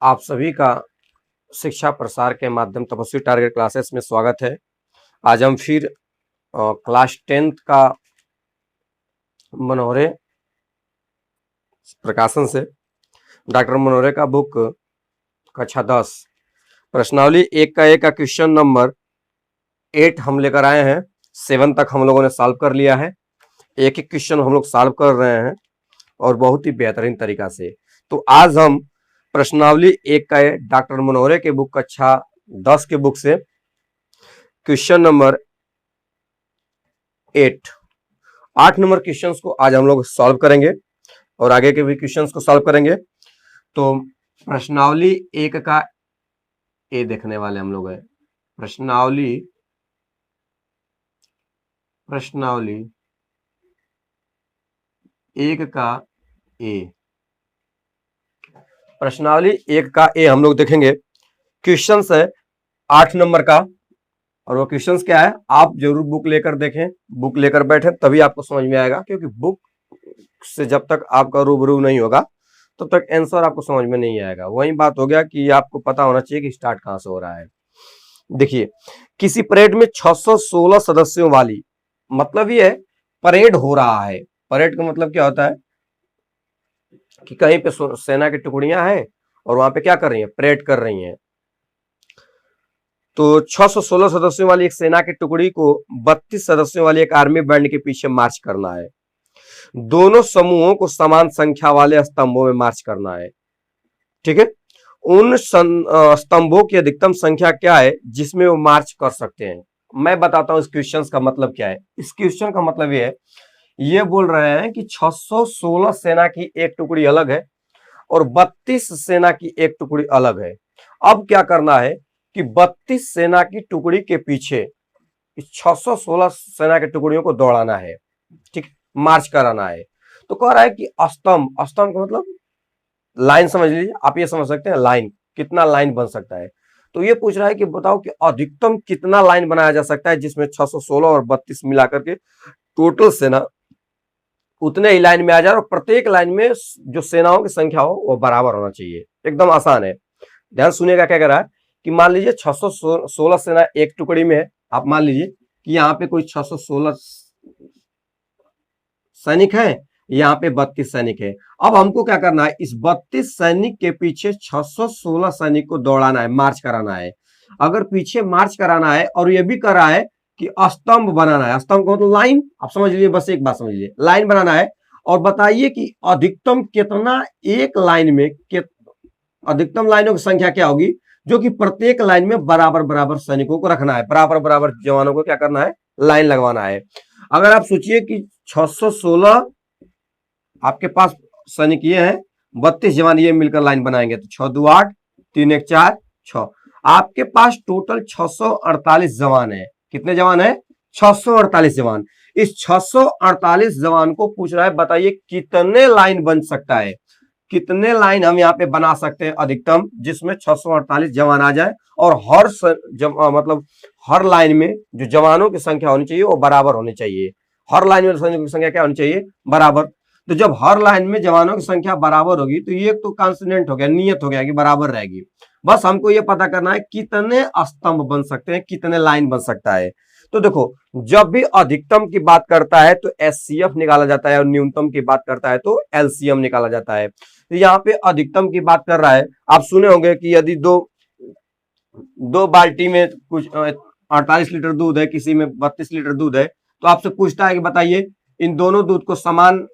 आप सभी का शिक्षा प्रसार के माध्यम तपस्वी टारगेट क्लासेस में स्वागत है। आज हम फिर क्लास 10th का मनोहरे प्रकाशन से डॉक्टर मनोहरे का बुक कक्षा 10 प्रश्नावली 1 का क्वेश्चन नंबर 8 हम लेकर आए हैं। 7 तक हम लोगों ने सॉल्व कर लिया है। एक एक क्वेश्चन हम लोग सॉल्व कर रहे हैं और बहुत ही बेहतरीन तरीका से। तो आज हम प्रश्नावली 1 का डॉक्टर मनोहरे के बुक कक्षा 10 के बुक से क्वेश्चन नंबर 8 नंबर क्वेश्चंस को आज हम लोग सॉल्व करेंगे और आगे के भी क्वेश्चंस को सॉल्व करेंगे। तो प्रश्नावली 1 का ए देखने वाले हम लोग हैं। प्रश्नावली 1 का ए, प्रश्नावली 1 का ए हम लोग देखेंगे। क्वेश्चंस है 8 नंबर का और वो क्वेश्चंस क्या है आप जरूर बुक लेकर देखें, बुक लेकर बैठे तभी आपको समझ में आएगा, क्योंकि बुक से जब तक आपका रूबरू नहीं होगा तब तक आंसर आपको समझ में नहीं आएगा। वही बात हो गया कि आपको पता होना चाहिए कि स्टार्ट कहां से हो रहा है। देखिए, किसी परेड में 616 सदस्यों वाली, मतलब ये परेड हो रहा है। परेड का मतलब क्या होता है कि कहीं पे सेना की टुकड़ियां हैं और वहां पे क्या कर रही हैं, परेड कर रही हैं। तो 616 सदस्यों वाली एक सेना की टुकड़ी को 32 सदस्यों वाली एक आर्मी बैंड के पीछे मार्च करना है। दोनों समूहों को समान संख्या वाले स्तंभों में मार्च करना है। ठीक है, उन स्तंभों की अधिकतम संख्या क्या है जिसमें वो मार्च कर सकते हैं। मैं बताता हूं इस क्वेश्चन का मतलब क्या है। इस क्वेश्चन का मतलब ये है, ये बोल रहे हैं कि 616 सेना की एक टुकड़ी अलग है और 32 सेना की एक टुकड़ी अलग है। अब क्या करना है कि 32 सेना की टुकड़ी के पीछे इस 616 सेना की टुकड़ियों को दौड़ाना है, ठीक, मार्च कराना है। तो कह रहा है कि स्तंभ, स्तंभ का मतलब लाइन समझ लीजिए, आप ये समझ सकते हैं लाइन, कितना लाइन बन सकता है। तो ये पूछ रहा है कि बताओ कि अधिकतम कितना लाइन बनाया जा सकता है जिसमें 616 और 32 मिलाकर के टोटल सेना उतने ही लाइन में आ जाए और प्रत्येक लाइन में जो सेनाओं की संख्या हो वो बराबर होना चाहिए। एकदम आसान है, ध्यान सुनिएगा क्या कह रहा है कि मान लीजिए 616 सेना एक टुकड़ी में है। आप मान लीजिए कि यहाँ पे कोई 616 सैनिक है, यहाँ पे 32 सैनिक है। अब हमको क्या करना है, इस 32 सैनिक के पीछे 616 सैनिक को दौड़ाना है, मार्च कराना है। अगर पीछे मार्च कराना है और ये भी कर रहा है कि स्तंभ बनाना है, स्तंभ को मतलब लाइन, आप समझ लीजिए, बस एक बात समझ लीजिए, लाइन बनाना है। और बताइए कि अधिकतम कितना एक लाइन में, अधिकतम लाइनों की संख्या क्या होगी जो कि प्रत्येक लाइन में बराबर बराबर सैनिकों को रखना है, बराबर बराबर जवानों को क्या करना है, लाइन लगवाना है। अगर आप सोचिए कि 616 आपके पास सैनिक ये हैं, 32 जवान ये मिलकर लाइन बनाएंगे तो 6 2 8, 3 1 4 6, आपके पास टोटल 648 जवान है। कितने जवान है, 648 जवान। इस 648 जवान को पूछ रहा है बताइए कितने लाइन बन सकता है, कितने लाइन हम यहाँ पे बना सकते हैं अधिकतम जिसमें 648 जवान आ जाए और हर मतलब हर लाइन में जो जवानों की संख्या होनी चाहिए वो बराबर होनी चाहिए। हर लाइन में सैनिकों की संख्या क्या होनी चाहिए, बराबर। तो जब हर लाइन में जवानों की संख्या बराबर होगी तो ये तो कॉन्स्टेंट हो गया, नियत हो गया कि बराबर रहेगी। बस हमको ये पता करना है कितने स्तंभ बन सकते हैं, कितने लाइन बन सकता है। तो देखो, जब भी अधिकतम की बात करता है तो एचसीएफ निकाला जाता है और न्यूनतम की बात करता है तो एलसीएम निकाला जाता है। तो यहाँ पे अधिकतम की बात कर रहा है। आप सुने होंगे कि यदि दो बाल्टी में कुछ 48 लीटर दूध है, किसी में 32 लीटर दूध है, तो आपसे पूछता है कि बताइए इन दोनों दूध को समान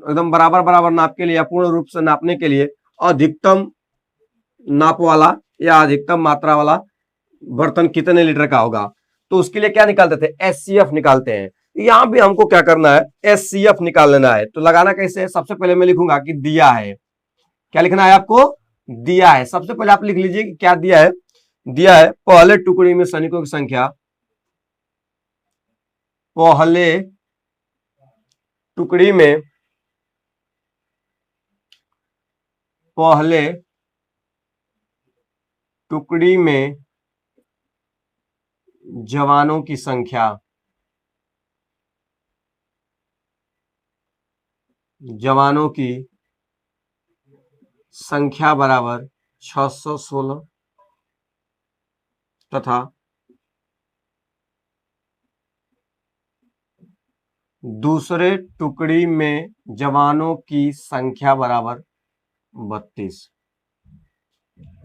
एकदम बराबर बराबर नाप के लिए या पूर्ण रूप से नापने के लिए अधिकतम नाप वाला या अधिकतम मात्रा वाला बर्तन कितने लीटर का होगा। तो उसके लिए क्या निकालते थे, एचसीएफ निकालते हैं। यहां भी हमको क्या करना है, एचसीएफ निकाल लेना है। तो लगाना कैसे है, सबसे पहले मैं लिखूंगा कि दिया है, क्या लिखना है आपको, दिया है। सबसे पहले आप लिख लीजिए कि क्या दिया है, दिया है पहले टुकड़ी में सैनिकों की संख्या, पहले टुकड़ी में, पहले टुकड़ी में जवानों की संख्या, जवानों की संख्या बराबर 616 तथा दूसरे टुकड़ी में जवानों की संख्या बराबर 32।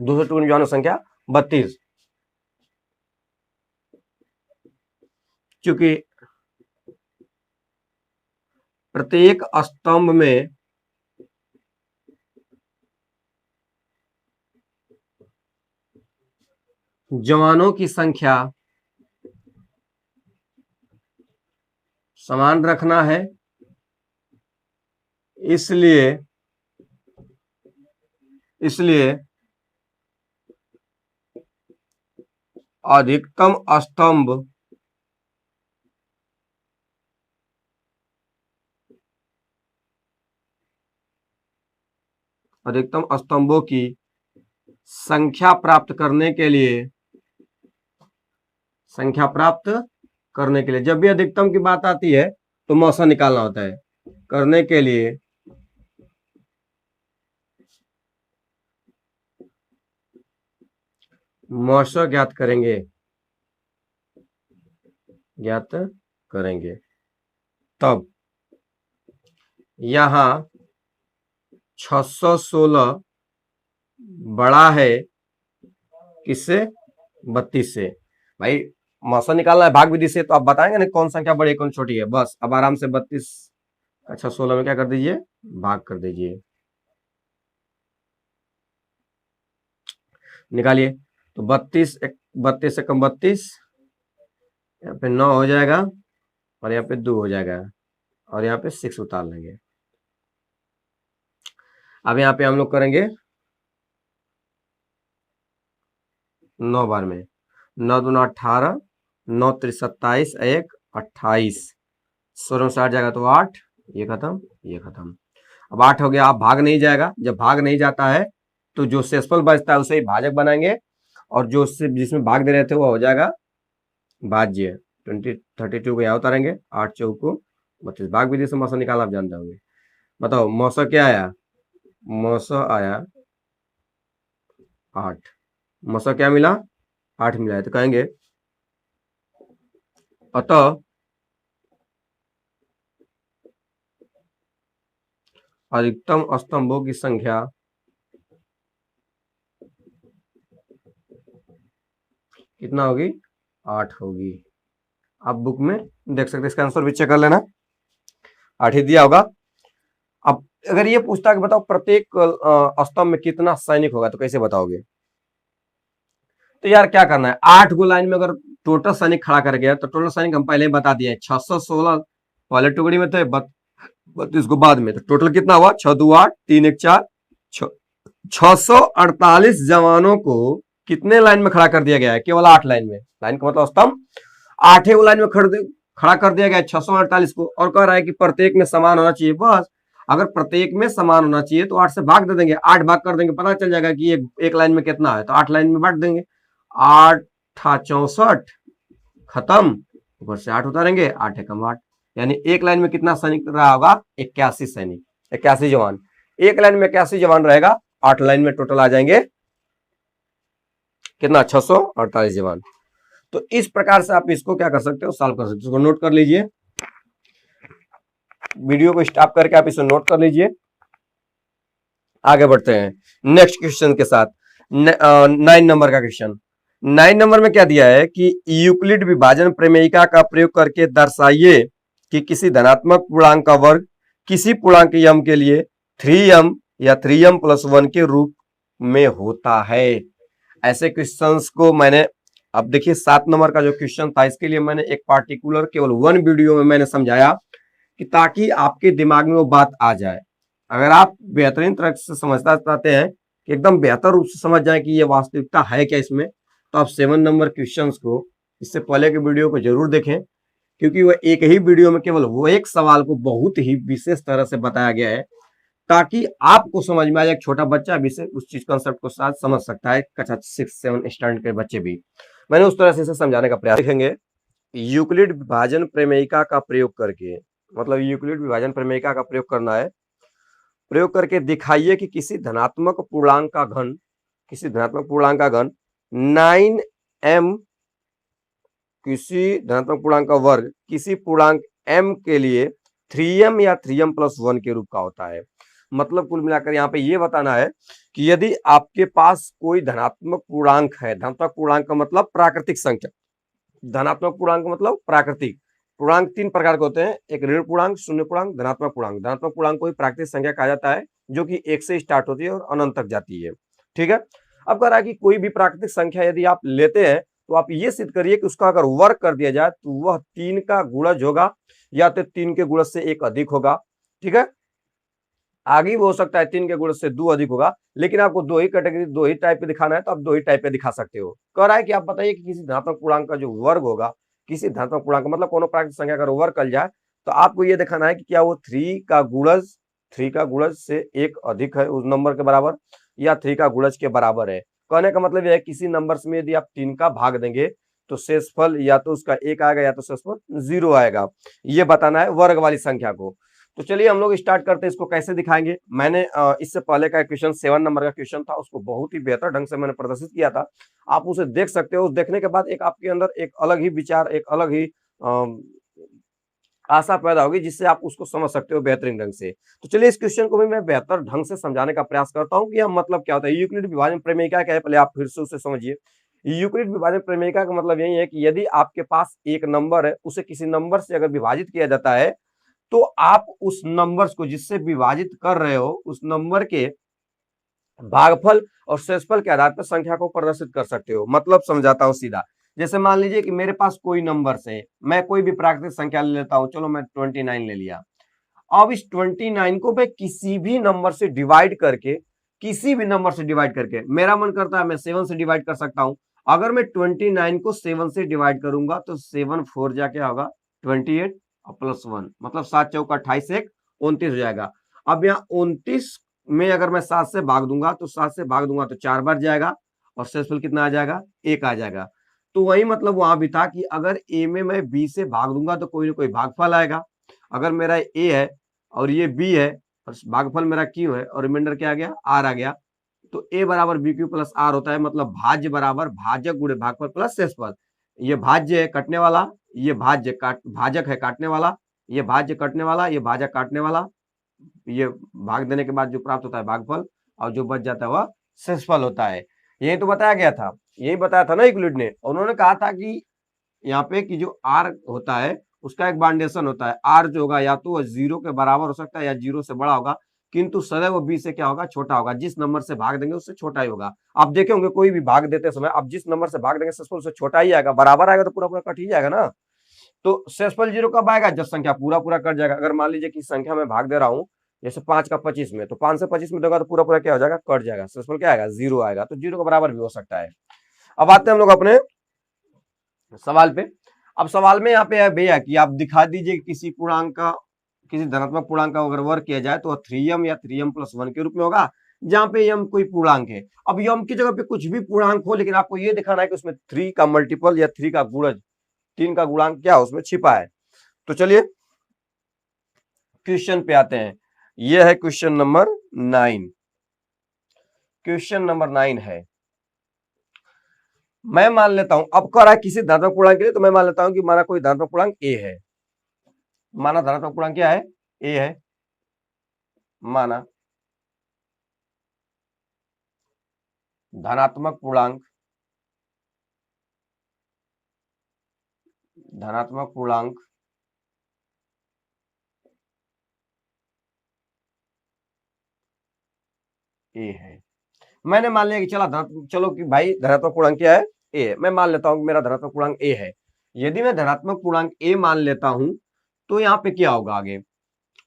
दूसरे टुकड़ी में जवानों की संख्या 32। क्योंकि प्रत्येक स्तंभ में जवानों की संख्या समान रखना है, इसलिए अधिकतम स्तंभों की संख्या प्राप्त करने के लिए जब भी अधिकतम की बात आती है तो मौसा निकालना होता है। करने के लिए मौसा ज्ञात करेंगे। तब यहां 616 बड़ा है किससे? 32 से। भाई मौसा निकालना है भाग विधि से, तो आप बताएंगे ना कौन संख्या बड़ी है कौन छोटी है। बस अब आराम से 32 का 616 में क्या कर दीजिए? भाग कर दीजिए। निकालिए। तो 32 से कम 32, यहाँ पे 9 हो जाएगा और यहाँ पे 2 हो जाएगा और यहाँ पे 6 उतार लेंगे। अब यहाँ पे हम लोग करेंगे 9 बार में। 9 दूना 18, 9 3 27, 1 28, 16 से 8 जाएगा तो 8, ये खत्म। अब 8 हो गया। अब भाग नहीं जाएगा। जब भाग नहीं जाता है तो जो शेषफल बचता है उसे ही भाजक बनाएंगे और जो जिसमें भाग दे रहे थे वो हो जाएगा भाज्य। 32 को यहाँ उतारेंगे। 8 चौको 32। भाग विधि से मौसा निकालना आप जानते होंगे। बताओ मौसा क्या आया? मौसा आया 8। मौसा क्या मिला? 8 मिला है। तो कहेंगे अतः अधिकतम स्तंभों की संख्या कितना होगी? 8 होगी। आप बुक में देख सकते हैं, इसका आंसर भी चेक कर लेना। 8 ही दिया होगा। अब अगर ये पूछता है कि बताओ प्रत्येक स्तंभ में कितना सैनिक होगा तो कैसे बताओगे? तो यार क्या करना है, 8 गो लाइन में अगर टोटल सैनिक खड़ा कर गया तो टोटल सैनिक हम पहले ही बता दिए 616 पहले टुकड़ी में थे, 32 को बाद में। तो टोटल कितना हुआ? 6 2 8 3 1 4, 648 जवानों को कितने लाइन में खड़ा कर दिया गया है? केवल 8 लाइन में। लाइन का मतलब स्तंभ 8 लाइन में खड़ा कर दिया गया है 648 को, और कह रहा है कि प्रत्येक में समान होना चाहिए। बस अगर प्रत्येक में समान होना चाहिए तो 8 से भाग दे देंगे, 8 भाग कर देंगे, पता चल जाएगा कि एक लाइन में कितना है। तो 8 लाइन में बांट देंगे। 8 64 खत्म, ऊपर से 8 उतारेंगे, 8 एकम 8, यानी एक लाइन में कितना सैनिक रहा होगा? 81 सैनिक, 81 जवान। एक लाइन में 81 जवान रहेगा, 8 लाइन में टोटल आ जाएंगे कितना? 648 जवान। तो इस प्रकार से आप इसको क्या कर सकते हो? सॉल्व कर सकते हो। इसको नोट कर लीजिए, वीडियो को स्टॉप करके आप इसे नोट कर लीजिए। आगे बढ़ते हैं नेक्स्ट क्वेश्चन के साथ। 9 नंबर का क्वेश्चन। 9 नंबर में क्या दिया है कि यूक्लिड विभाजन प्रमेयिका का प्रयोग करके दर्शाइए कि किसी धनात्मक पूर्णांक का वर्ग किसी पूर्णांक यम के लिए 3m या 3m + 1 के रूप में होता है। ऐसे क्वेश्चंस को मैंने, अब देखिए 7 नंबर का जो क्वेश्चन था इसके लिए मैंने एक पार्टिकुलर केवल 1 वीडियो में मैंने समझाया कि ताकि आपके दिमाग में वो बात आ जाए। अगर आप बेहतरीन तरह से समझना चाहते हैं कि एकदम बेहतर रूप से समझ जाए कि ये वास्तविकता है क्या इसमें, तो आप 7 नंबर क्वेश्चंस को इससे पहले के वीडियो को जरूर देखें, क्योंकि वह एक ही वीडियो में केवल वो एक सवाल को बहुत ही विशेष तरह से बताया गया है ताकि आपको समझ में आए। एक छोटा बच्चा भी से उस चीज कंसेप्ट को साथ समझ सकता है, कक्षा 6-7 स्टैंडर्ड के बच्चे भी। मैंने उस तरह से इसे समझाने का प्रयास। देखेंगे यूक्लिड विभाजन प्रमेयिका का प्रयोग करके, मतलब यूक्लिड विभाजन प्रमेयिका का प्रयोग करना है। प्रयोग करके दिखाइए कि किसी धनात्मक पूर्णांक का घन किसी धनात्मक पूर्णांक का घन 9m किसी धनात्मक पूर्णांक का वर्ग किसी पूर्णांक m के लिए 3m या 3m+1 के रूप का होता है। मतलब कुल मिलाकर यहाँ पे ये बताना है कि यदि आपके पास कोई धनात्मक पूर्णांक है, धनात्मक पूर्णांक का मतलब प्राकृतिक संख्या, धनात्मक पूर्णांक मतलब प्राकृतिक पूर्णांक 3 प्रकार के होते हैं, एक ऋण पूर्णांक, शून्य पूर्णांक, धनात्मक पूर्णांक। धनात्मक पूर्णांक को प्राकृतिक संख्या कहा जाता है जो कि 1 से स्टार्ट होती है और अनंत तक जाती है। ठीक है, अब कह रहा है कि कोई भी प्राकृतिक संख्या यदि आप लेते हैं तो आप ये सिद्ध करिए कि उसका अगर वर्ग कर दिया जाए तो वह 3 का गुणज होगा या तो 3 के गुणज से 1 अधिक होगा। ठीक है, आगे भी हो सकता है 3 के गुणज से 2 अधिक होगा, लेकिन आपको दो ही कैटेगरी, दो ही टाइप पे दिखाना है तो आप दो ही टाइप पे दिखा सकते हो। कह रहा है कि आप बताइए कि किसी धनात्मक पूर्णांक का जो वर्ग होगा, किसी धनात्मक पूर्णांक मतलब कोनो प्राकृतिक संख्या का वर्ग कर जाए तो आपको ये दिखाना है कि क्या वो 3 का गुणज से 1 अधिक है उस नंबर के बराबर या 3 का गुणज के बराबर है। कहने का मतलब यह है किसी नंबर में यदि आप 3 का भाग देंगे तो शेषफल या तो उसका 1 आएगा या तो शेषफल 0 आएगा। ये बताना है वर्ग वाली संख्या को। तो चलिए हम लोग स्टार्ट करते हैं, इसको कैसे दिखाएंगे। मैंने इससे पहले का क्वेश्चन 7 नंबर का क्वेश्चन था, उसको बहुत ही बेहतर ढंग से मैंने प्रदर्शित किया था, आप उसे देख सकते हो। उस देखने के बाद एक आपके अंदर एक अलग ही विचार, एक अलग ही आशा पैदा होगी जिससे आप उसको समझ सकते हो बेहतरीन ढंग से। तो चलिए इस क्वेश्चन को भी मैं बेहतर ढंग से समझाने का प्रयास करता हूँ कि यह मतलब क्या होता है। यूक्लिड विभाजन प्रमेयिका क्या है, पहले आप फिर से उसे समझिए। यूक्लिड विभाजन प्रमेयिका का मतलब यही है कि यदि आपके पास एक नंबर है, उसे किसी नंबर से अगर विभाजित किया जाता है तो आप उस नंबर्स को जिससे विभाजित कर रहे हो उस नंबर के भागफल और शेषफल के आधार पर संख्या को प्रदर्शित कर सकते हो। मतलब समझाता हूं सीधा, जैसे मान लीजिए कि मेरे पास कोई नंबर से मैं कोई भी प्राकृतिक संख्या ले लेता हूं, चलो मैं 29 ले लिया। अब इस 29 को मैं किसी भी नंबर से डिवाइड करके, किसी भी नंबर से डिवाइड करके, मेरा मन करता है मैं 7 से डिवाइड कर सकता हूं। अगर मैं 29 को 7 से डिवाइड करूंगा तो 7 4 जा क्या होगा 28 और +1 मतलब 7 चौका 28 1 29 हो जाएगा। अब यहाँ 29 में अगर मैं 7 से भाग दूंगा तो 7 से भाग दूंगा तो 4 बार जाएगा और शेषफल कितना आ जाएगा 1 आ जाएगा। तो वही मतलब वहां भी था कि अगर ए में मैं बी से भाग दूंगा तो कोई ना कोई भागफल आएगा। अगर मेरा ए है और ये बी है और भागफल मेरा क्यू है और रिमाइंडर क्या आ गया आर आ गया, तो ए बराबर बी क्यू प्लस आर होता है। मतलब भाज्य बराबर भाजक गुणे भागफल प्लस शेषफल। ये भाज्य है कटने वाला, ये भाजक है काटने वाला, ये भाज्य कटने वाला, ये भाजक काटने वाला, ये भाग देने के बाद जो प्राप्त होता है भागफल और जो बच जाता है वह शेषफल होता है। यही तो बताया गया था, यही बताया था ना यूक्लिड ने। उन्होंने कहा था कि यहाँ पे कि जो आर होता है उसका एक बाउंडेशन होता है। आर जो होगा या तो वह 0 के बराबर हो सकता है या 0 से बड़ा होगा, किंतु सदैव बी से क्या होगा छोटा होगा। जिस नंबर से भाग देंगे उससे छोटा ही होगा। आप देखे होंगे कोई भी भाग देते समय आप जिस नंबर से भाग देंगे शेषफल उससे छोटा ही आएगा, बराबर आएगा तो पूरा पूरा कट ही जाएगा ना। तो शेषफल 0 कब आएगा जब संख्या पूरा पूरा कट जाएगा। अगर मान लीजिए कि संख्या में भाग दे रहा हूं जैसे 5 का 25 में, तो 5 से 25 में देगा तो पूरा पूरा क्या हो जाएगा कट जाएगा, शेषफल क्या आएगा 0 आएगा। तो 0 के बराबर भी हो सकता है। अब आते हैं हम लोग अपने सवाल पे। अब सवाल में यहाँ पे है भैया कि आप दिखा दीजिए किसी पूर्णांक का, किसी धनात्मक पूर्णांक का अगर वर्ग किया जाए तो वह 3m या 3m+1 के रूप में होगा, जहां पे m कोई पूर्णांक है। अब m की जगह पे कुछ भी पूर्णांक हो, लेकिन आपको ये दिखाना है कि उसमें 3 का मल्टीपल या 3 का गुणज, 3 का गुणांक क्या उसमें छिपा है। तो चलिए क्वेश्चन पे आते हैं। यह है क्वेश्चन नंबर 9। क्वेश्चन नंबर 9 है, मैं मान लेता हूं, अब कह रहा है किसी धनात्मक पूर्णांक के लिए, तो मैं मान लेता हूं कि माना कोई धनात्मक पूर्णांक ए है। माना धनात्मक पूर्णांक क्या है ए है। माना धनात्मक पूर्णांक, धनात्मक पूर्णांक ए है। मैंने मान लिया कि चलो कि भाई धनात्मक पूर्णांक क्या है ए। मैं मान लेता हूं कि मेरा धनात्मक पूर्णांक ए है। यदि मैं धनात्मक पूर्णांक ए मान लेता हूं तो यहाँ पे क्या होगा आगे।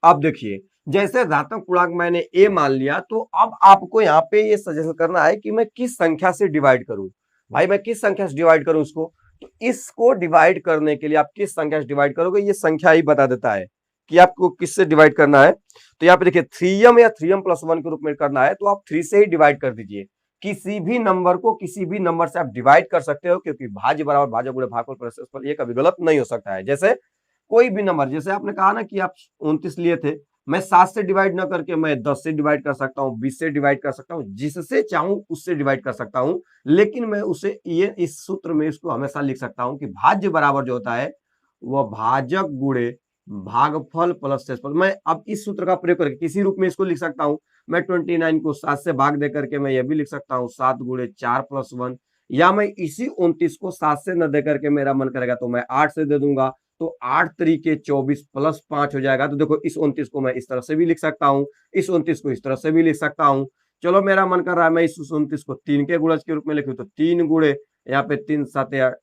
अब देखिए जैसे धनात्मक पूर्णांक मैंने ए मान लिया, तो अब आपको यहाँ पे ये सजेशन करना है कि मैं किस संख्या से डिवाइड करूं। भाई मैं किस संख्या से डिवाइड करूं इसको, तो इसको डिवाइड करने के लिए आप किस संख्या से डिवाइड करोगे ये संख्या ही बता देता है कि आपको किससे डिवाइड करना है। तो यहाँ पे देखिए 3m या 3m+1 के रूप में करना है तो आप 3 से ही डिवाइड कर दीजिए। किसी भी नंबर को किसी भी नंबर से आप डिवाइड कर सकते हो, क्योंकि भाज्य बराबर भाजक गुणे भागफल प्लस शेषफल, ये कभी गलत नहीं हो सकता है। जैसे कोई भी नंबर, जैसे आपने कहा ना कि आप 29 लिए थे, मैं 7 से डिवाइड ना करके मैं 10 से डिवाइड कर सकता हूँ, 20 से डिवाइड कर सकता हूँ, जिससे चाहूं उससे डिवाइड कर सकता हूं। लेकिन मैं उसे ये इस सूत्र में इसको हमेशा लिख सकता हूं कि भाज्य बराबर जो होता है वह भाजक गुणे भागफल प्लस शेषफल। मैं अब इस सूत्र का प्रयोग करके किसी रूप में इसको लिख सकता हूं। मैं 29 को 7 से भाग दे करके मैं ये भी लिख सकता हूँ 7 गुणे 4 प्लस 1, या मैं इसी 29 को 7 से न दे करके मेरा मन करेगा तो मैं 8 से दे दूंगा, तो 8 तरीके 24 प्लस 5 हो जाएगा। तो देखो इस 29 को मैं इस तरह से भी लिख सकता हूँ, इस 29 को इस तरह से भी लिख सकता हूँ। चलो मेरा मन कर रहा है मैं इस 29 को 3 के गुणज के रूप में लिखूं, तो 3 गुणे यहाँ पे 3 7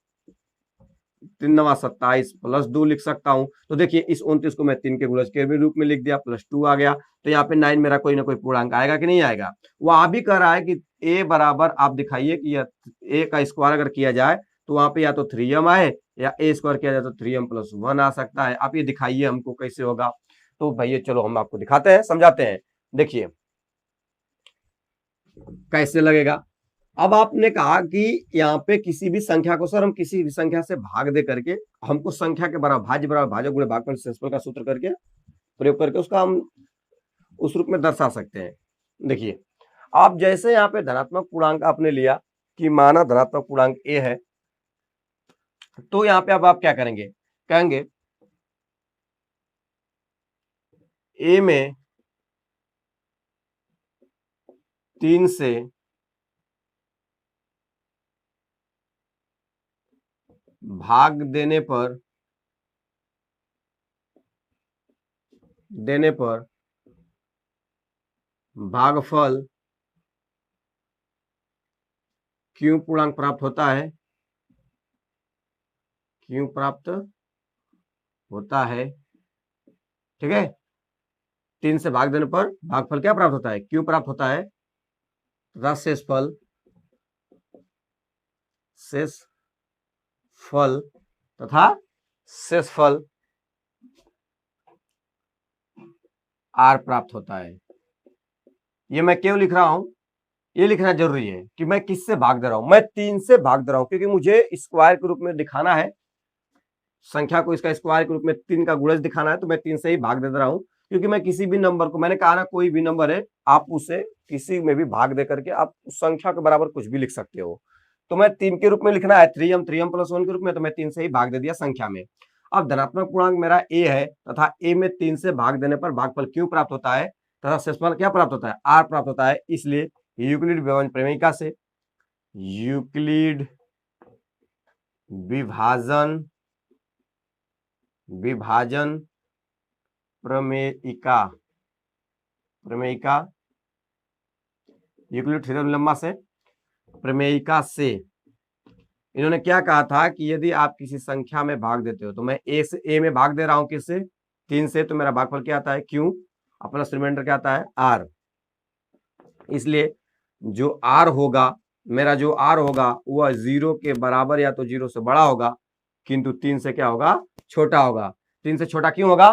3 9 27 प्लस 2 लिख सकता हूं। तो देखिए इस 29 को मैं 3 के गुणज के रूप में लिख दिया, प्लस 2 आ गया। तो यहाँ पे 9 मेरा कोई ना कोई पूर्णांक आएगा कि नहीं आएगा। वो आ भी कह रहा है कि ए बराबर आप दिखाइए कि ए का स्क्वायर अगर किया जाए तो वहां पे या तो 3m आए या ए स्क्वायर किया जाए तो 3m प्लस 1 आ सकता है। आप ये दिखाइए हमको कैसे होगा। तो भैया चलो हम आपको दिखाते हैं, समझाते हैं। देखिए कैसे लगेगा। अब आपने कहा कि यहाँ पे किसी भी संख्या को, सर हम किसी भी संख्या से भाग दे करके हमको संख्या के बराबर भाज्य बराबर भाजक गुणे भागफल शेषफल का सूत्र करके प्रयोग करके उसका हम उस रूप में दर्शा सकते हैं। देखिए आप जैसे यहाँ पे धनात्मक पूर्णांक आपने लिया कि माना धनात्मक पूर्णांक ए है, तो यहाँ पे अब आप क्या करेंगे, कहेंगे ए में 3 से भाग देने पर भागफल क्यों पूर्णांक प्राप्त होता है, क्यों प्राप्त होता है। ठीक है, 3 से भाग देने पर भागफल क्या प्राप्त होता है, क्यों प्राप्त होता है तथा शेषफल तथा शेषफल आर प्राप्त होता है। ये मैं क्यों लिख रहा हूं, ये लिखना जरूरी है कि मैं किससे भाग दे रहा हूं। मैं 3 से भाग दे रहा हूं क्योंकि मुझे स्क्वायर के रूप में दिखाना है, संख्या को इसका स्क्वायर के रूप में 3 का गुणज दिखाना है, तो मैं 3 से ही भाग दे रहा हूं। क्योंकि मैं किसी भी नंबर को, मैंने कहा ना कोई भी नंबर है आप उसे किसी में भी भाग दे करके आप उस संख्या के बराबर कुछ भी लिख सकते हो। तो मैं 3 के रूप में लिखना है 3m प्लस 1 के रूप में, तो मैं 3 से ही भाग दे दिया संख्या में। अब धनात्मक पूर्णांक मेरा ए है तथा ए में 3 से भाग देने पर भागफल क्यों प्राप्त होता है तथा शेषफल क्या प्राप्त होता है, आर प्राप्त होता है। इसलिए यूक्लिड विभाजन प्रमेयिका से, यूक्लिड विभाजन प्रमेयिका यूक्लिड थ्योरम लेम्मा से, प्रमेयिका से इन्होंने क्या कहा था कि यदि आप किसी संख्या में भाग देते हो, तो मैं ए से ए में भाग दे रहा हूं किससे, 3 से, तो मेरा भागफल क्या आता है क्यों, प्लस रिमाइंडर क्या आता है आर। इसलिए जो आर होगा, मेरा जो आर होगा वह 0 के बराबर या तो 0 से बड़ा होगा, किंतु 3 से क्या होगा, छोटा होगा। 3 से छोटा क्यों होगा,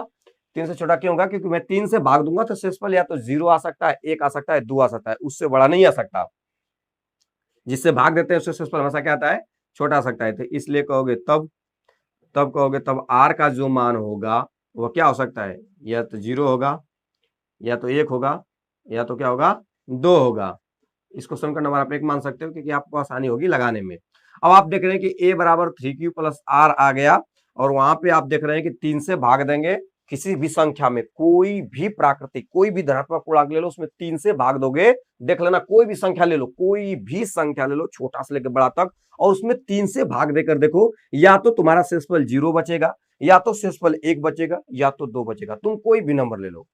3 से छोटा क्यों होगा, क्योंकि मैं 3 से भाग दूंगा तो शेषफल या तो 0 आ सकता है, 1 आ सकता है, 2 आ सकता है, उससे बड़ा नहीं आ सकता। जिससे भाग देते हैं उससे शेषफल हमेशा क्या आता है, छोटा आ सकता है। तो इसलिए कहोगे तब आर का जो मान होगा वह क्या हो सकता है, या तो 0 होगा, या तो 1 होगा, या तो क्या होगा 2 होगा। इसको समीकरण नंबर आप 1 मान सकते हो क्योंकि आपको आसानी होगी लगाने में। अब आप देख रहे हैं कि a बराबर 3q प्लस आर आ गया, और वहां पे आप देख रहे हैं कि 3 से भाग देंगे किसी भी संख्या में, कोई भी प्राकृतिक कोई भी धनात्मक पूर्णांक ले लो, उसमें 3 से भाग दोगे, देख लेना कोई भी संख्या ले लो, कोई भी संख्या ले लो छोटा से लेकर बड़ा तक, और उसमें 3 से भाग देकर देखो, या तो तुम्हारा शेषफल 0 बचेगा, या तो शेषफल 1 बचेगा, या तो 2 बचेगा। तुम कोई भी नंबर ले लो,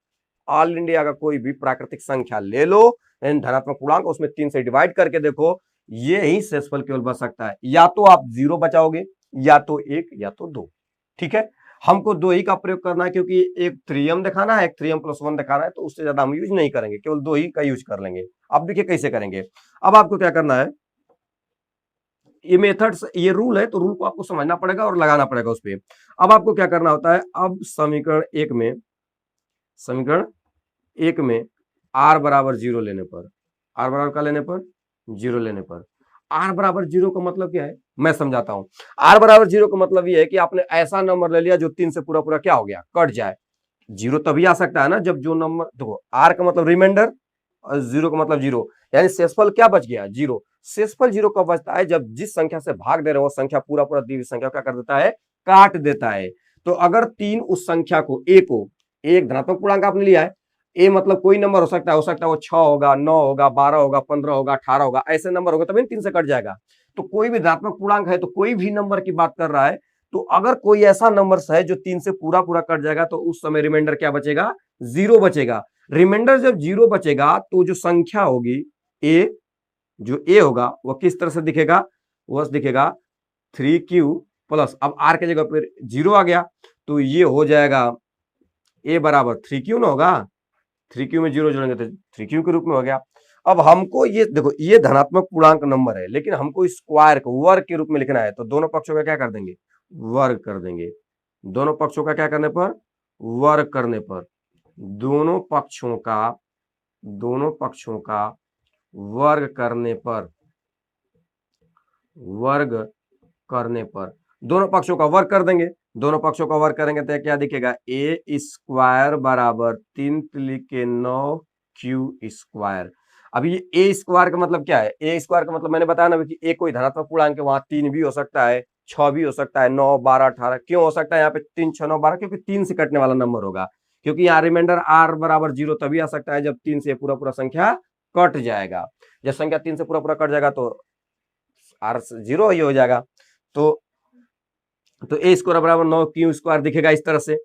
ऑल इंडिया का कोई भी प्राकृतिक संख्या ले लो, धनात्मक पूर्णांक, उसमें 3 से डिवाइड करके देखो, ये ही शेषफल केवल बच सकता है। या तो आप 0 बचाओगे, या तो 1, या तो 2। ठीक है, हमको 2 ही का प्रयोग करना है क्योंकि एक 3m दिखाना है, एक 3m प्लस 1 दिखाना है, तो उससे ज्यादा हम यूज नहीं करेंगे, केवल 2 ही का यूज कर लेंगे। अब देखिए कैसे करेंगे। अब आपको क्या करना है, ये मेथड्स, ये रूल है, तो रूल को आपको समझना पड़ेगा और लगाना पड़ेगा उस पर। अब आपको क्या करना होता है, अब समीकरण 1 में r बराबर 0 लेने पर, r बराबर का लेने पर 0 लेने पर, r बराबर 0 का मतलब क्या है, मैं समझाता हूं। r बराबर 0 का मतलब ये है कि आपने ऐसा नंबर ले लिया जो 3 से पूरा पूरा क्या हो गया, कट जाए। जीरो तभी आ सकता है ना जब जो नंबर, देखो आर का मतलब रिमाइंडर और जीरो का मतलब जीरो, यानी शेषफल क्या बच गया, जीरो। शेषफल जीरो कब बचता है, जब जिस संख्या से भाग दे रहे हो वो संख्या पूरा पूरा दी हुई संख्या क्या कर देता है, काट देता है। तो अगर तीन उस संख्या को एक धनात्मक पूर्णांक आपने लिया है, ए मतलब कोई नंबर हो सकता है वो 6 होगा, 9 होगा, 12 होगा, 15 होगा, 18 होगा, ऐसे नंबर होगा तभी 3 से कट जाएगा। तो कोई भी धनात्मक पूर्णांक है तो कोई भी नंबर की बात कर रहा है, तो अगर कोई ऐसा नंबर है जो 3 से पूरा पूरा कट जाएगा तो उस समय रिमाइंडर क्या बचेगा, जीरो बचेगा। रिमाइंडर जब जीरो बचेगा तो जो संख्या होगी ए, जो ए होगा वो किस तरह से दिखेगा, वह दिखेगा 3q प्लस, अब आर के जगह पर जीरो आ गया तो ये हो जाएगा ए बराबर 3q ना होगा, 3q में जीरो जोड़ेंगे तो 3q के रूप में हो गया। अब हमको ये देखो ये धनात्मक पूर्णांक नंबर है, लेकिन हमको स्क्वायर को वर्ग के रूप में लिखना है, तो दोनों पक्षों का क्या कर देंगे, वर्ग कर देंगे। दोनों पक्षों का क्या करने पर, वर्ग करने पर, दोनों पक्षों का वर्ग करने पर, वर्ग करने पर दोनों पक्षों का वर्ग कर देंगे। दोनों पक्षों का वर्ग करेंगे तो क्या दिखेगा, ए स्क्वायर बराबर 3 के 9 क्यू स्क्वायर। अभी ए स्क्वायर का मतलब क्या है, ए स्क्वायर का मतलब मैंने बताया ना कि ए कोई धनात्मक पूर्णांक है, वहां 3 भी हो सकता है, 6 भी हो सकता है, 9 12 18 क्यों हो सकता है यहाँ पे 3 6 9 12, क्योंकि 3 से कटने वाला नंबर होगा। क्योंकि यहाँ रिमाइंडर आर बराबर जीरो तभी आ सकता है जब 3 से पूरा पूरा संख्या कट जाएगा। जब संख्या 3 से पूरा पूरा कट जाएगा तो आर जीरो ही हो जाएगा। तो ए स्क्वायर बराबर 9 क्यू स्क्वायर दिखेगा इस तरह से।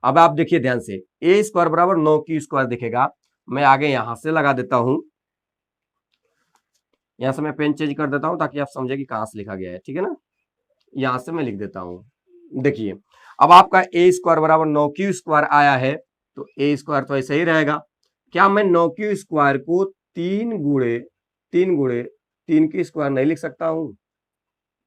अब आप देखिए ध्यान से, ए स्क्वायर बराबर 9 क्यू स्क्वायर दिखेगा। मैं आगे यहां से लगा देता हूं, यहां से मैं पेन चेंज कर देता हूं ताकि आप समझे कि कहां से लिखा गया है, ठीक है ना। यहां से मैं लिख देता हूं, देखिए अब आपका ए स्क्वायर बराबर 9 क्यू स्क्वायर आया है, तो ए स्क्वायर तो ऐसे ही रहेगा। क्या मैं 9 क्यू स्क्वायर को 3 की स्क्वायर नहीं लिख सकता हूं,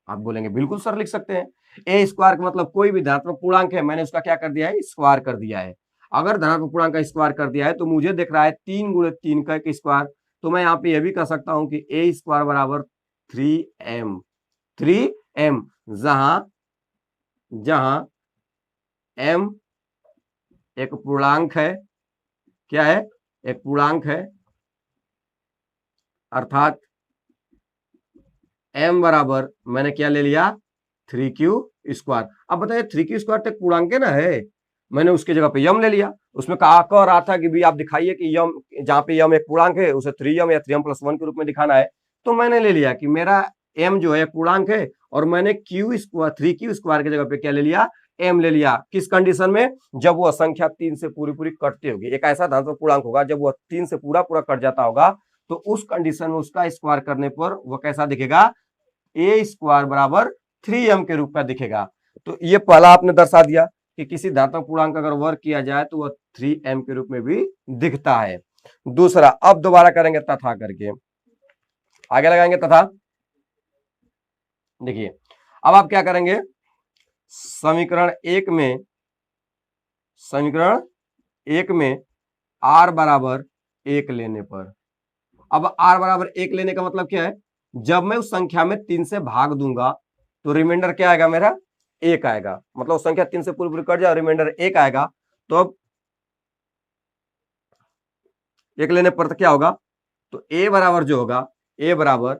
आप बोलेंगे बिल्कुल सर लिख सकते हैं। ए स्क्वायर का मतलब कोई भी धनात्मक पूर्णांक है, मैंने उसका क्या कर दिया है, स्क्वायर कर दिया है। अगर धनात्मक पूर्णांक का स्क्वायर कर दिया है तो मुझे दिख रहा है 3 का एक स्क्वायर, तो मैं यहाँ पे यह भी कह सकता हूं कि ए स्क्वायर बराबर 3m, जहां जहां m एक पूर्णांक है, क्या है, एक पूर्णांक है, अर्थात m बराबर मैंने क्या ले लिया, 3q स्क्वायर। अब बताइए 3q स्क्वायर तो पूर्णांक ना है, मैंने उसके जगह पे यम ले लिया। उसमें कह रहा था कि भी आप दिखाइए कि यम, जहां पे यम एक पूर्णांक है उसे 3m या 3m + 1 के रूप में दिखाना है, तो मैंने ले लिया कि मेरा m जो है पूर्णांक है और मैंने q स्क्वायर 3q स्क्वायर की जगह पे क्या ले लिया, m ले लिया। किस कंडीशन में, जब वह संख्या 3 से पूरी पूरी कटती होगी। एक ऐसा धनात्मक पूर्णांक होगा जब वह 3 से पूरा पूरा कट जाता होगा, तो उस कंडीशन में उसका स्क्वायर करने पर वह कैसा दिखेगा, ए स्क्वायर बराबर 3m के रूप में दिखेगा। तो ये पहला आपने दर्शा दिया कि किसी धनात्मक पूर्णांक का अगर वर्ग किया जाए तो वह 3m के रूप में भी दिखता है। दूसरा, अब दोबारा करेंगे तथा करके, आगे लगाएंगे तथा। देखिए अब आप क्या करेंगे, समीकरण एक में r बराबर 1 लेने पर, अब r बराबर 1 लेने का मतलब क्या है, जब मैं उस संख्या में 3 से भाग दूंगा तो रिमाइंडर क्या आएगा, मेरा 1 आएगा। मतलब उस संख्या 3 से पूरी पूरी कट जाए, रिमाइंडर 1 आएगा। तो अब 1 लेने पर तो क्या होगा, तो a बराबर जो होगा, a बराबर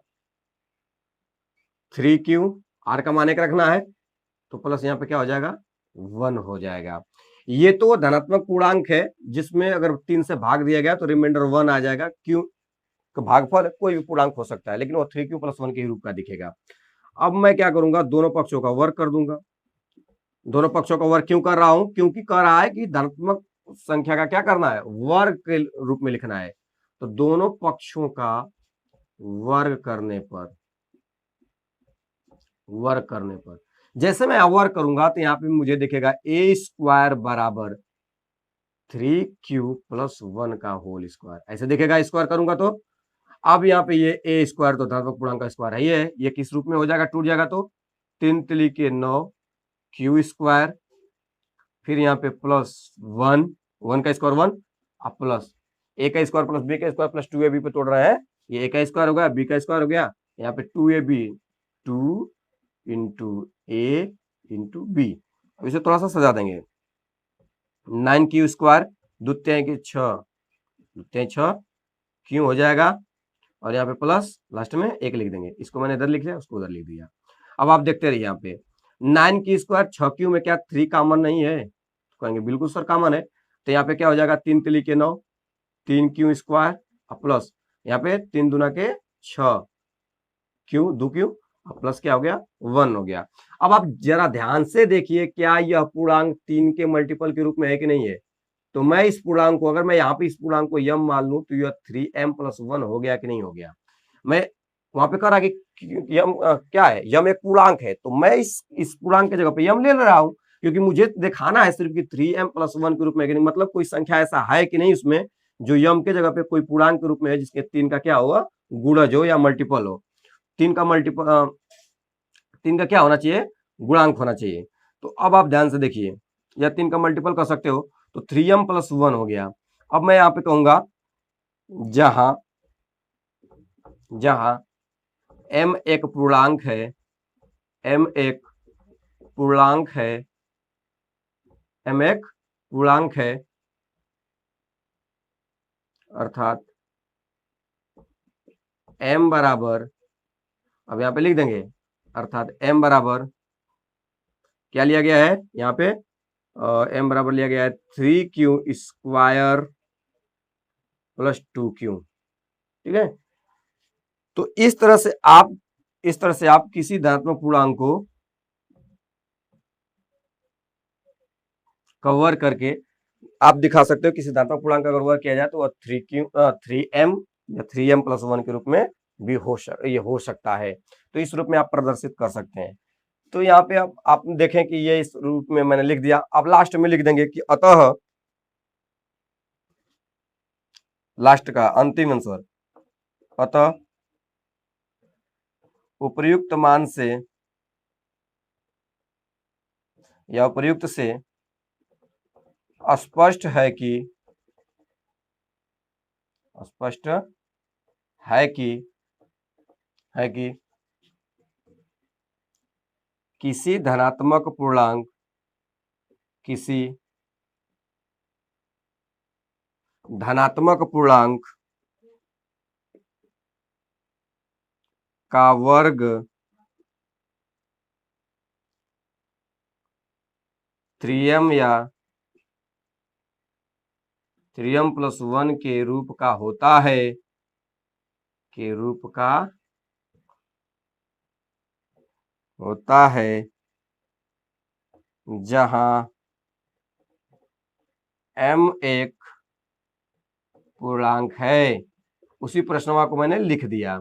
3q, r का मान 1 रखना है तो प्लस यहाँ पे क्या हो जाएगा, 1 हो जाएगा। ये तो धनात्मक पूर्णांक है जिसमें अगर 3 से भाग दिया गया तो रिमाइंडर 1 आ जाएगा। क्यों, तो भागफल कोई भी पूर्णांक हो सकता है, लेकिन वो 3q + 1 के रूप का दिखेगा। अब मैं क्या करूंगा, दोनों पक्षों का वर्ग कर दूंगा। दोनों पक्षों का वर्ग क्यों कर रहा हूं, क्योंकि कह रहा है कि धनात्मक संख्या का क्या करना है, वर्ग के रूप में लिखना है। तो दोनों पक्षों का वर्ग करने पर, जैसे मैं वर्ग करूंगा तो यहाँ पे मुझे दिखेगा ए स्क्वायर बराबर 3q + 1 का होल स्क्वायर, ऐसे दिखेगा स्क्वायर करूंगा तो। अब यहाँ पे ये ए स्क्वायर तो धनात्मक पूर्णांक का स्क्वायर है, ये किस रूप में हो जाएगा, टूट जाएगा तो 3 के 9 क्यू स्क्वायर, फिर यहाँ पे +1, 1 का स्क्वायर 1, अब प्लस ए का स्क्वायर प्लस बी का स्क्वायर प्लस 2ab पे तोड़ रहे हैं, ये ए का स्क्वायर हो गया, बी का स्क्वायर हो गया, यहाँ पे 2ab 2 × a × b। अब इसे थोड़ा सा सजा देंगे, 9 क्यू स्क्वायर, द्वितीय की 6, द्वितीय 6 क्यू हो जाएगा, और यहाँ पे प्लस लास्ट में 1 लिख देंगे। इसको मैंने इधर लिख लिया, उसको उधर लिख दिया। अब आप देखते रहिए, यहाँ पे 9 क्यू स्क्वायर 6 क्यू में क्या 3 कॉमन नहीं है? तो कहेंगे बिल्कुल सर कॉमन है। तो यहाँ पे क्या हो जाएगा, 3 तिली के 9, 3 क्यू स्क्वायर प्लस यहाँ पे 3 दूना के 6, क्यू 2 क्यू प्लस क्या हो गया 1 हो गया। अब आप जरा ध्यान से देखिए, क्या यह पूर्णांक 3 के मल्टीपल के रूप में है कि नहीं है? तो मैं इस पूर्णांक को, अगर मैं यहाँ पे इस पूर्णांक को यम मान लूं, तो यह 3m+1 हो गया कि नहीं हो गया? मैं वहां पे कह रहा कि यम क्या है, यम एक पूर्णांक है, तो मैं इस पूर्णांक के जगह पे यम ले रहा हूं, क्योंकि मुझे दिखाना है सिर्फ कि 3m+1 के रूप में, मतलब कोई संख्या ऐसा है कि नहीं उसमें जो यम के जगह पे कोई पूर्णांक के रूप में है, जिसके 3 का क्या होगा, गुणज हो या मल्टीपल हो। 3 का मल्टीपल, 3 का क्या होना चाहिए, गुणांक होना चाहिए। तो अब आप ध्यान से देखिए, या 3 का मल्टीपल कर सकते हो, तो 3m+1 हो गया। अब मैं यहाँ पे कहूंगा, जहां जहां m एक पूर्णांक है, m एक पूर्णांक है, m एक पूर्णांक है, अर्थात m बराबर, अब यहाँ पे लिख देंगे, अर्थात m बराबर क्या लिया गया है यहाँ पे, m बराबर लिया गया है 3 क्यू स्क्वायर प्लस 2 क्यू। ठीक है, तो इस तरह से आप किसी धनात्मक पूर्णांक को कवर करके आप दिखा सकते हो। किसी धनात्मक पूर्णांक का अगर वर्ग किया जाए तो वह 3m या 3m+1 के रूप में भी ये हो सकता है। तो इस रूप में आप प्रदर्शित कर सकते हैं। तो यहाँ पे आप देखें कि ये इस रूप में मैंने लिख दिया। अब लास्ट में लिख देंगे कि अतः, लास्ट का अंतिम आंसर, अतः उपर्युक्त मान से या उपर्युक्त से स्पष्ट है कि स्पष्ट है कि किसी धनात्मक पूर्णांक, किसी धनात्मक पूर्णांक का वर्ग 3m या 3m+1 के रूप का होता है, के रूप का होता है, जहां m एक पूर्णांक है। उसी प्रश्नवा को मैंने लिख दिया।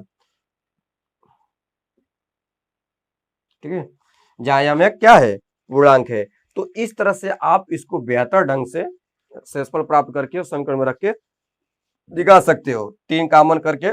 ठीक है, जहां m एक क्या है, पूर्णांक है। तो इस तरह से आप इसको बेहतर ढंग से शेषफल प्राप्त करके उस समीकरण में रख के दिखा सकते हो। 3 कॉमन करके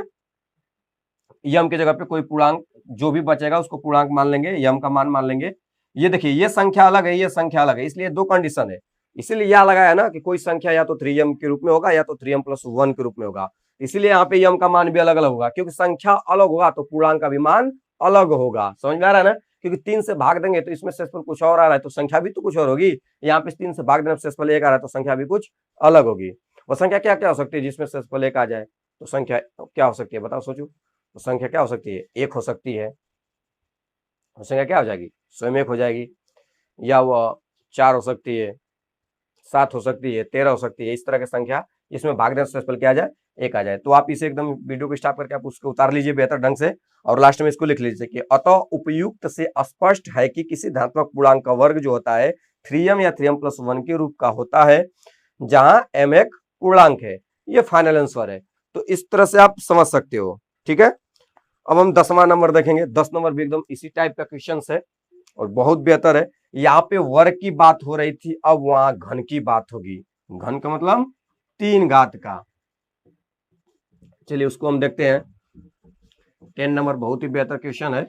यम की जगह पे कोई पूर्णांक जो भी बचेगा उसको पूर्णांक मान लेंगे, यम का मान मान लेंगे। ये देखिए, ये संख्या अलग है, ये संख्या अलग है, इसलिए 2 कंडीशन है। इसीलिए यह लगाया ना कि कोई संख्या या तो 3m के रूप में होगा या तो 3m+1 के रूप में होगा। इसीलिए यहाँ पे यम का मान भी अलग अलग होगा, क्योंकि संख्या अलग होगा तो पूर्णांक का भी मान अलग होगा। समझ में आ रहा है ना? क्योंकि 3 से भाग देंगे तो इसमें शेषफल कुछ और आ रहा है, तो संख्या भी तो कुछ और होगी। यहाँ पे 3 से भाग देने से शेषफल 1 आ रहा है, तो संख्या भी कुछ अलग होगी। वो संख्या क्या क्या हो सकती है जिसमें शेषफल 1 आ जाए? तो संख्या क्या हो सकती है, बताओ, सोचो। तो संख्या क्या हो सकती है, 1 हो सकती है। संख्या क्या हो जाएगी, स्वयं 1 हो जाएगी, या वह 4 हो सकती है, 7 हो सकती है, 13 हो सकती है। इस तरह की संख्या जिसमें भागदे शेषफल क्या आ जाए, 1 आ जाए। तो आप इसे एकदम वीडियो को स्टॉप करके आप उसको उतार लीजिए बेहतर ढंग से, और लास्ट में इसको लिख लीजिए कि अतः उपयुक्त से स्पष्ट है कि किसी धनात्मक पूर्णांक का वर्ग जो होता है 3m या 3m+1 के रूप का होता है, जहां m एक पूर्णांक है। ये फाइनल आंसर है। तो इस तरह से आप समझ सकते हो। ठीक है, अब हम 10वां नंबर देखेंगे। 10 नंबर भी एकदम इसी टाइप का क्वेश्चन है और बहुत बेहतर है। यहाँ पे वर्ग की बात हो रही थी, अब वहां घन की बात होगी। घन का मतलब 3 घात का। चलिए उसको हम देखते हैं। 10 नंबर बहुत ही बेहतर क्वेश्चन है।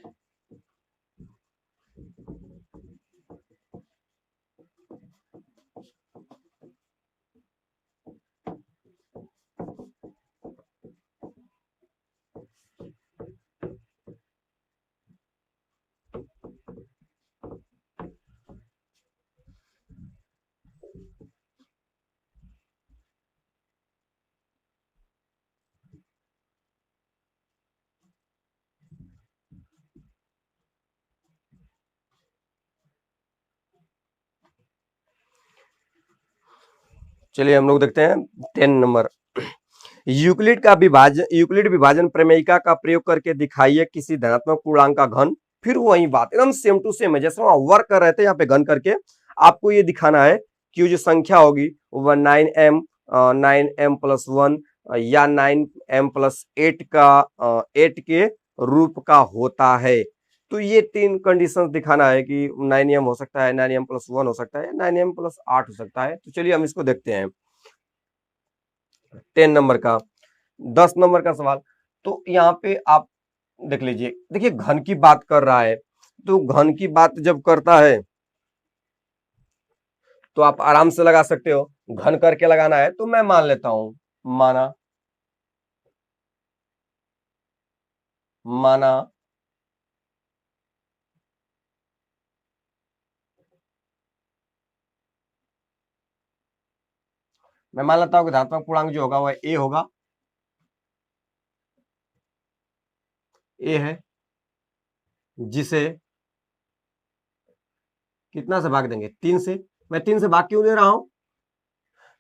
चलिए हम लोग देखते हैं 10 नंबर। यूक्लिड विभाजन प्रमेयिका का प्रयोग करके दिखाइए किसी धनात्मक पूर्णांक का घन। फिर वही बात एकदम सेम टू सेम है, जैसे वहां वर्क कर रहे थे यहाँ पे घन करके आपको ये दिखाना है कि वो जो संख्या होगी वह 9m 9m+1 या 9m+8 का 8 के रूप का होता है। तो ये 3 कंडीशंस दिखाना है कि 9m हो सकता है, 9m+1 हो सकता है, 9m+8 हो सकता है। तो चलिए हम इसको देखते हैं 10 नंबर का। 10 नंबर का सवाल, तो यहाँ पे आप देख लीजिए, देखिए घन की बात कर रहा है, तो घन की बात जब करता है तो आप आराम से लगा सकते हो। घन करके लगाना है तो मैं मान लेता हूं, माना माना मैं मान लेता हूं कि धनात्मक पूर्णांक जो होगा वह ए होगा, ए है, जिसे कितना से भाग देंगे, 3 से। मैं 3 से भाग क्यों दे रहा हूं,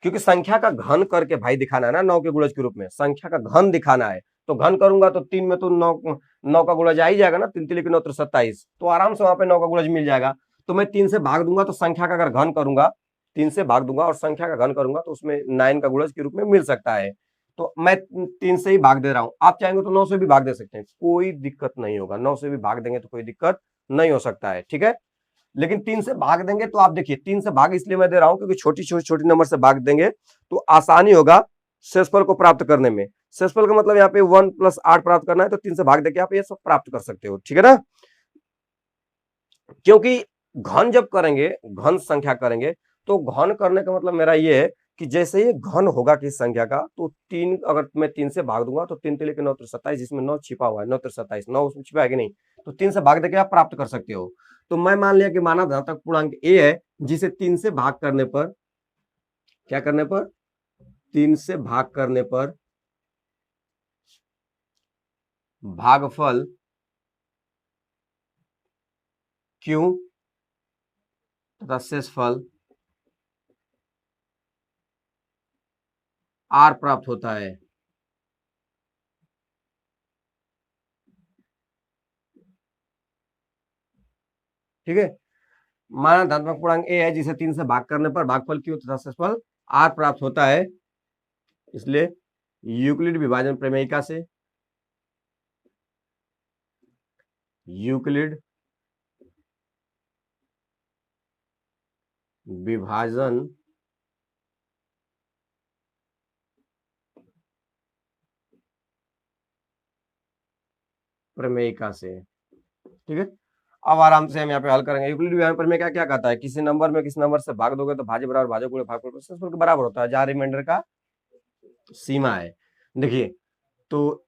क्योंकि संख्या का घन करके भाई दिखाना है ना, 9 के गुणज के रूप में संख्या का घन दिखाना है। तो घन करूंगा तो 3 में तो 9 का गुणज आ ही जाएगा ना, 3 3 9 27, तो आराम से वहां पे 9 का गुणज मिल जाएगा। तो मैं 3 से भाग दूंगा तो संख्या का अगर घन करूंगा, 3 से भाग दूंगा और संख्या का घन करूंगा तो उसमें 9 का गुणज के रूप में मिल सकता है। तो मैं 3 से ही भाग दे रहा हूं, आप चाहेंगे तो 9 से भी भाग दे सकते हैं, कोई दिक्कत नहीं होगा। 9 से भी भाग देंगे तो कोई दिक्कत नहीं हो सकता है, ठीक है। लेकिन 3 से भाग देंगे तो आप देखिए, 3 से भाग इसलिए मैं दे रहा हूं क्योंकि छोटी नंबर से भाग देंगे तो आसानी होगा शेषफल को प्राप्त करने में। शेषफल का मतलब यहाँ पे 1+8 प्राप्त करना है, तो 3 से भाग देके आप ये सब प्राप्त कर सकते हो, ठीक है ना। क्योंकि घन जब करेंगे, घन संख्या करेंगे, तो घन करने का मतलब मेरा ये है कि जैसे ये घन होगा किस संख्या का, तो 3 अगर मैं 3 से भाग दूंगा तो 3 3 9 27, जिसमें 9 छिपा हुआ है, 9 27, 9 उसमें छिपा है कि नहीं, तो 3 से भाग देके आप प्राप्त कर सकते हो। तो मैं मान लिया कि माना धनात्मक पूर्णांक ए है, जिसे 3 से भाग करने पर, क्या करने पर, 3 से भाग करने पर भागफल क्यों तथा शेषफल आर प्राप्त होता है। ठीक है, माना धनात्मक पूर्णांक ए है जिसे 3 से भाग करने पर भागफल क्यों तथा शेषफल आर प्राप्त होता है, इसलिए यूक्लिड विभाजन प्रमेयिका से, यूक्लिड विभाजन प्रमेयिका से, ठीक है। अब आराम से हम यहाँ पे हल करेंगे। यूक्लिड विभाजन प्रमेय क्या कहता है, किसी नंबर में किसी नंबर से भाग दोगे तो भाज्य बराबर भाजक गुणे भागफल शेषफल के बराबर होता है, जहां रिमाइंडर का सीमा है। देखिए, तो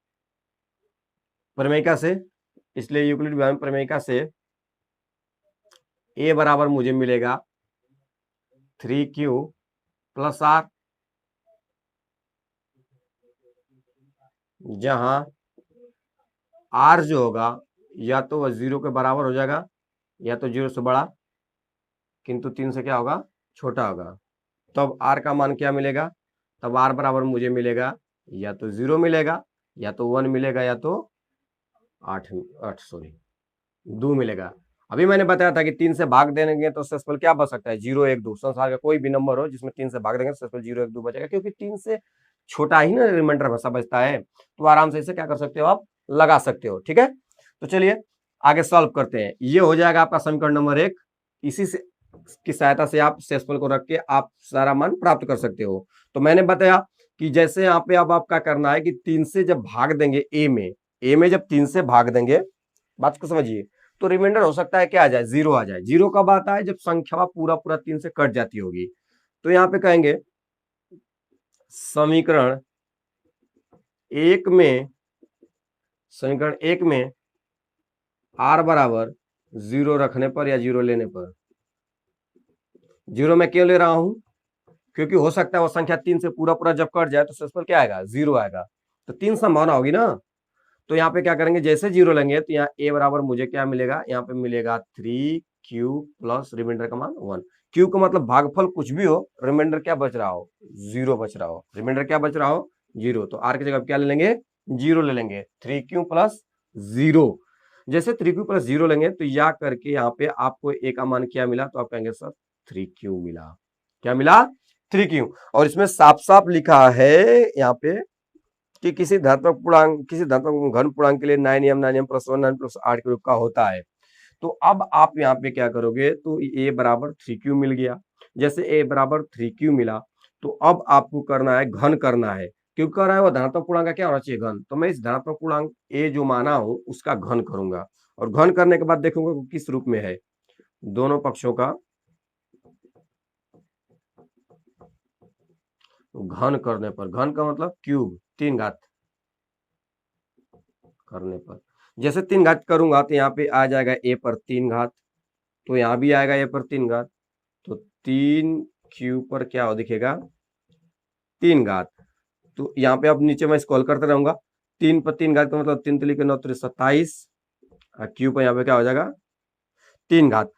प्रमेयिका से, इसलिए यूक्लिड विभाजन प्रमेयिका से ए बराबर मुझे मिलेगा 3q+r, जहां r जो होगा या तो वह 0 के बराबर हो जाएगा या तो 0 से बड़ा, किंतु 3 से क्या होगा, छोटा होगा। तब r का मान क्या मिलेगा, तब r बराबर मुझे मिलेगा या तो 0 मिलेगा या तो 1 मिलेगा या तो 2 मिलेगा। अभी मैंने बताया था कि 3 से भाग देंगे तो शेषफल क्या बच सकता है, 0 1 2। संसार का कोई भी नंबर हो जिसमें 3 से भाग देंगे शेषफल 0 1 2 बचेगा, क्योंकि 3 से छोटा ही ना रिमाइंडर हमेशा बचता है। तो आराम से इसे क्या कर सकते हो, आप लगा सकते हो, ठीक है। तो चलिए आगे सॉल्व करते हैं। ये हो जाएगा आपका समीकरण नंबर 1। इसी से की सहायता से आप शेषफल को रख के आप सारा मान प्राप्त कर सकते हो। तो मैंने बताया कि जैसे यहाँ पे अब आपका करना है कि 3 से जब भाग देंगे ए में जब 3 से भाग देंगे, बात को समझिए, तो रिमाइंडर हो सकता है क्या आ जाए, 0 आ जाए। 0 कब आता है, जब संख्या पूरा 3 से कट जाती होगी। तो यहाँ पे कहेंगे समीकरण 1 में, समीकरण 1 में r बराबर 0 रखने पर या 0 लेने पर, 0 मैं क्यों ले रहा हूं, क्योंकि हो सकता है वो संख्या 3 से पूरा जब कट जाए तो शेषफल क्या आएगा, 0 आएगा। तो 3 संभावना होगी ना। तो यहाँ पे क्या करेंगे, जैसे 0 लेंगे तो यहाँ a बराबर मुझे क्या मिलेगा, यहाँ पे मिलेगा 3q+ रिमाइंडर का मान 1। क्यू का मतलब भागफल कुछ भी हो, रिमाइंडर क्या बच रहा हो, जीरो बच रहा हो, रिमाइंडर क्या बच रहा हो, जीरो। तो आर की जगह क्या ले लेंगे, जीरो ले लेंगे, 3q प्लस जीरो। जैसे 3q प्लस जीरो लेंगे तो या करके यहाँ पे आपको ए का मान क्या मिला, तो आप कहेंगे सर 3q मिला। क्या मिला, 3q। और इसमें साफ साफ लिखा है यहाँ पे कि किसी धनात्मक पूर्णांक, किसी धनात्मक घन पूर्णांक के लिए 9m प्लस 1 9 प्लस 8 के रूप का होता है। तो अब आप यहाँ पे क्या करोगे, तो a बराबर 3q मिल गया। जैसे a बराबर 3q मिला तो अब आपको करना है, घन करना है। क्यों कर रहा है, वो धनात्मक पूर्णांक का क्या होना चाहिए, घन। तो मैं इस धनात्मक पूर्णांक a जो माना हूं उसका घन करूंगा, और घन करने के बाद देखूंगा कि किस रूप में है। दोनों पक्षों का घन करने पर, घन का मतलब क्यूब, 3 घात करने पर। जैसे 3 घात करूंगा तो यहाँ पे आ जाएगा a पर 3 घात, तो यहाँ भी आएगा a पर 3 घात, तो 3q पर क्या हो दिखेगा, 3 घात। तो यहाँ पे अब नीचे मैं स्क्रॉल करते रहूंगा, 3 पर 3 घात का मतलब 3 3 के 9 3 27, क्यू पर यहाँ पे क्या हो जाएगा, 3 घात।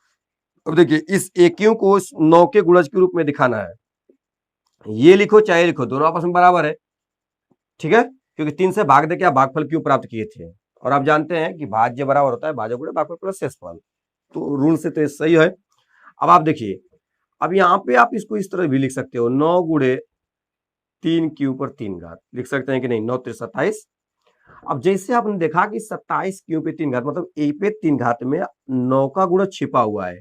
अब देखिए इस ए क्यू को 9 के गुणज के रूप में दिखाना है, ये लिखो चाहे लिखो दोनों आपस में बराबर है, ठीक है, क्योंकि 3 से भाग दे के आप भागफल क्यों प्राप्त किए थे, और आप जानते हैं कि भाज्य बराबर होता है भाज्य गुणे भागफल प्लस शेषफल, तो रूल से तो ये सही है। अब आप देखिए, अब यहाँ पे आप इसको इस तरह भी लिख सकते हो, 9 गुणे 3q पर 3 घात लिख सकते हैं कि नहीं, 9 3 27। अब जैसे आपने देखा कि 27q पे 3 घात मतलब a पे 3 घात में 9 का गुणा छिपा हुआ है,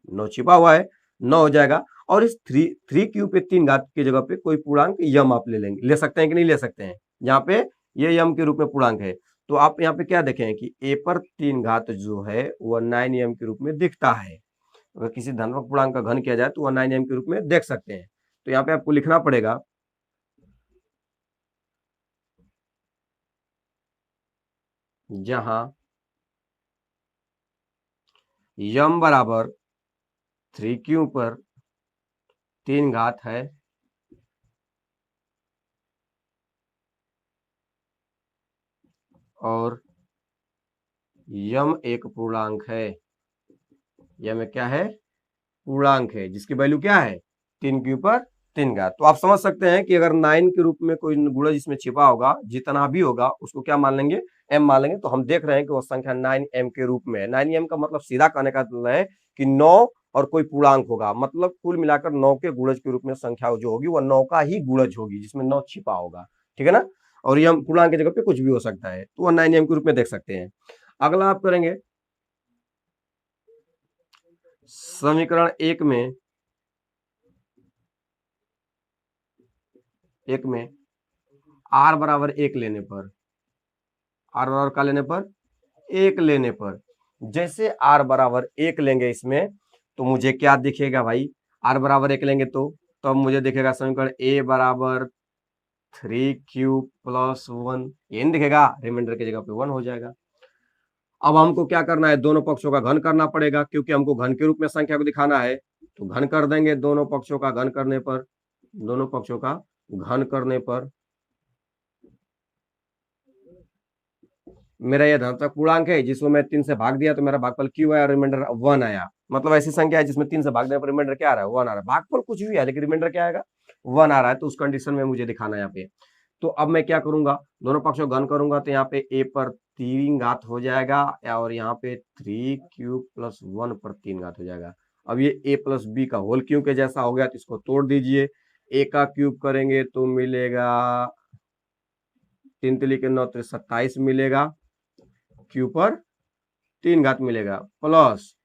9 छिपा हुआ है, 9 हो जाएगा। और इस 3q पे 3 घात की जगह पे कोई पूर्णांक यम आप ले लेंगे, ले सकते हैं कि नहीं ले सकते हैं, यहाँ पे ये यम के रूप में पूर्णांक है। तो आप यहाँ पे क्या देखें कि a पर 3 घात जो है वह 9m के रूप में दिखता है। अगर किसी धनात्मक पूर्णांक का घन किया जाए तो वह 9m के रूप में देख सकते हैं। तो यहाँ पे आपको लिखना पड़ेगा, जहां यम बराबर 3q पर 3 घात है और यम एक पूर्णांक है, यम एक क्या है, पूर्णांक है, जिसकी वैल्यू क्या है, 3q पर 3 घात। तो आप समझ सकते हैं कि अगर 9 के रूप में कोई गुणज इसमें छिपा होगा, जितना भी होगा उसको क्या मान लेंगे, m मान लेंगे। तो हम देख रहे हैं कि वो संख्या 9m के रूप में है। 9m का मतलब सीधा कहने का मतलब है कि 9 और कोई पूर्णांक होगा, मतलब कुल मिलाकर 9 के गुणज के रूप में संख्या जो होगी वह 9 का ही गुणज होगी, जिसमें 9 छिपा होगा, ठीक है ना। और यह पूर्णांक की जगह पे कुछ भी हो सकता है, तो वह 9m के रूप में देख सकते हैं। अगला आप करेंगे समीकरण एक में r बराबर 1 लेने पर, r बराबर का लेने पर 1 लेने पर, जैसे r बराबर 1 लेंगे इसमें तो मुझे क्या दिखेगा भाई, r बराबर 1 लेंगे तो अब मुझे दिखेगा समीकरण a बराबर 3q प्लस 1, ये नहीं दिखेगा, रिमाइंडर की जगह पे 1 हो जाएगा। अब हमको क्या करना है, दोनों पक्षों का घन करना पड़ेगा, क्योंकि हमको घन के रूप में संख्या को दिखाना है। तो घन कर देंगे, दोनों पक्षों का घन करने पर, दोनों पक्षों का घन करने पर मेरा यह धनात्मक पूर्णांक है, जिसको मैं 3 से भाग दिया तो मेरा भागफल क्यू आया और रिमाइंडर 1 आया। मतलब ऐसी संख्या है जिसमें 3 से भाग देने पर रिमाइंडर क्या आ रहा है, 1 आ रहा है। भागफल कुछ भी है लेकिन रिमाइंडर क्या आएगा, 1 आ रहा है। तो उस कंडीशन में मुझे दिखाना है यहाँ पे। तो अब मैं क्या करूंगा, दोनों पक्षों घन करूंगा तो यहाँ पे a पर 3 घात हो जाएगा और यहाँ पे 3q प्लस 1 पर 3 घात हो जाएगा। अब ये a प्लस बी का होल क्यूब के जैसा हो गया, तो इसको तोड़ दीजिए। a का क्यूब करेंगे तो मिलेगा 3 3 के 9 27 मिलेगा, q पर 3 घात मिलेगा, प्लस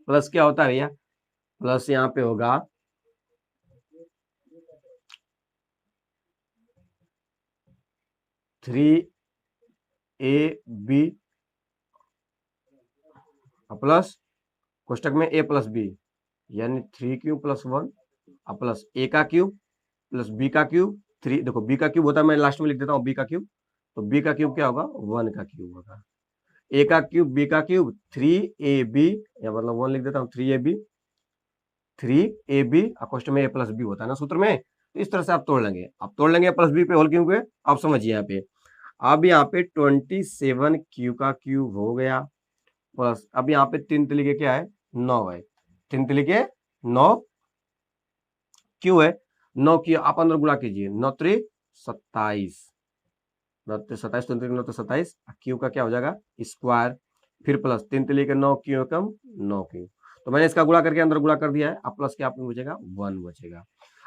प्लस क्या होता है भैया, प्लस यहाँ पे होगा 3ab प्लस कोष्टक में a प्लस बी, यानी 3q प्लस 1 प्लस a का क्यूब प्लस b का क्यूब। 3 देखो b का क्यूब होता है, मैं लास्ट में लिख देता हूँ b का क्यूब, तो b का क्यूब क्या होगा, 1 का क्यूब होगा। a का क्यूब b का क्यूब 3ab, या मतलब 1 लिख देता हूँ, 3ab कोष्टक में a प्लस बी होता है ना सूत्र में। तो इस तरह से आप तोड़ लेंगे, आप तोड़ लेंगे प्लस बी पे होल क्यूब पे। आप समझिए यहाँ पे, अब यहाँ पे 27q का क्यूब हो गया, प्लस अब यहाँ पे 3 3 के क्या है, 9 है, 3 तिली के 9 क्यू है, 9 की आप अंदर गुणा कीजिए, 9 त्रि 27, 9 त्रि 27, 3 त्रि 9 तो 27, क्यू का क्या हो जाएगा स्क्वायर, फिर प्लस 3 तिली के 9 क्यू कम 9 क्यू, तो मैंने इसका गुणा करके अंदर गुणा कर दिया है, अब प्लस क्या आपको बचेगा 1 बचेगा।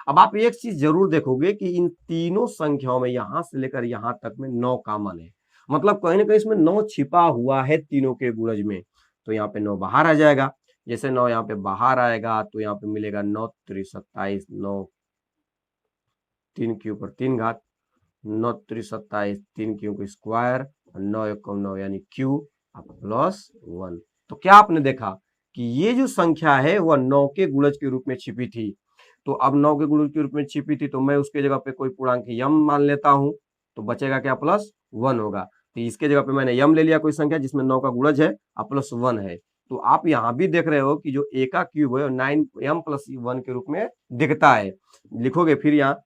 अब आप एक चीज जरूर देखोगे कि इन तीनों संख्याओं में यहां से लेकर यहां तक में 9 कॉमन है, मतलब कहीं ना कहीं इसमें 9 छिपा हुआ है तीनों के गुणज में, तो यहाँ पे 9 बाहर आ जाएगा, जैसे 9 यहाँ पे बाहर आएगा तो यहाँ पे मिलेगा 9 त्रि 27, 9 3 क्यू पर 3 घात, 9 त्रि 27, 3 क्यू को स्क्वायर, 9 एक 9 यानी क्यू प्लस 1। तो क्या आपने देखा कि ये जो संख्या है वह 9 के गुणज के रूप में छिपी थी, तो अब 9 के गुणज के रूप में छिपी थी तो मैं उसके जगह पे कोई पूर्णांक यम मान लेता हूं, तो बचेगा क्या प्लस 1 होगा, तो इसके जगह पे मैंने यम ले लिया कोई संख्या जिसमें 9 का गुणज है और प्लस 1 है, तो आप यहां भी देख रहे हो कि जो ए का क्यूब है 9 एम प्लस 1 के रूप में दिखता है। लिखोगे फिर यहाँ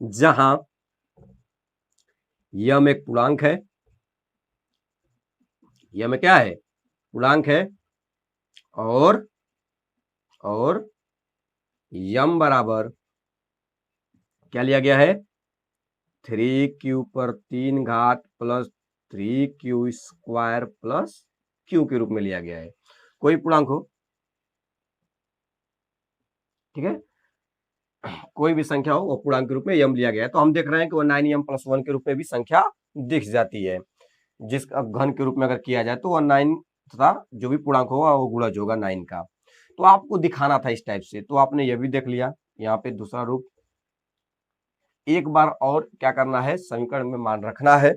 जहां यम एक पूर्णांक है, यम क्या है पूर्णांक है, और यम बराबर क्या लिया गया है 3 क्यू पर 3 घात plus 3 Q square plus Q के रूप में लिया गया है, कोई पूर्णांक हो, ठीक है, कोई भी संख्या हो वो पूर्णांक के रूप में यम लिया गया है, तो हम देख रहे हैं कि वो 9m प्लस 1 के रूप में भी संख्या दिख जाती है, जिसका घन के रूप में अगर किया जाए तो वह 9 तथा जो भी पूर्णांक होगा वो गुणज होगा 9 का, तो आपको दिखाना था इस टाइप से, तो आपने यह भी देख लिया। यहाँ पे दूसरा रूप, एक बार और क्या करना है समीकरण में मान रखना है,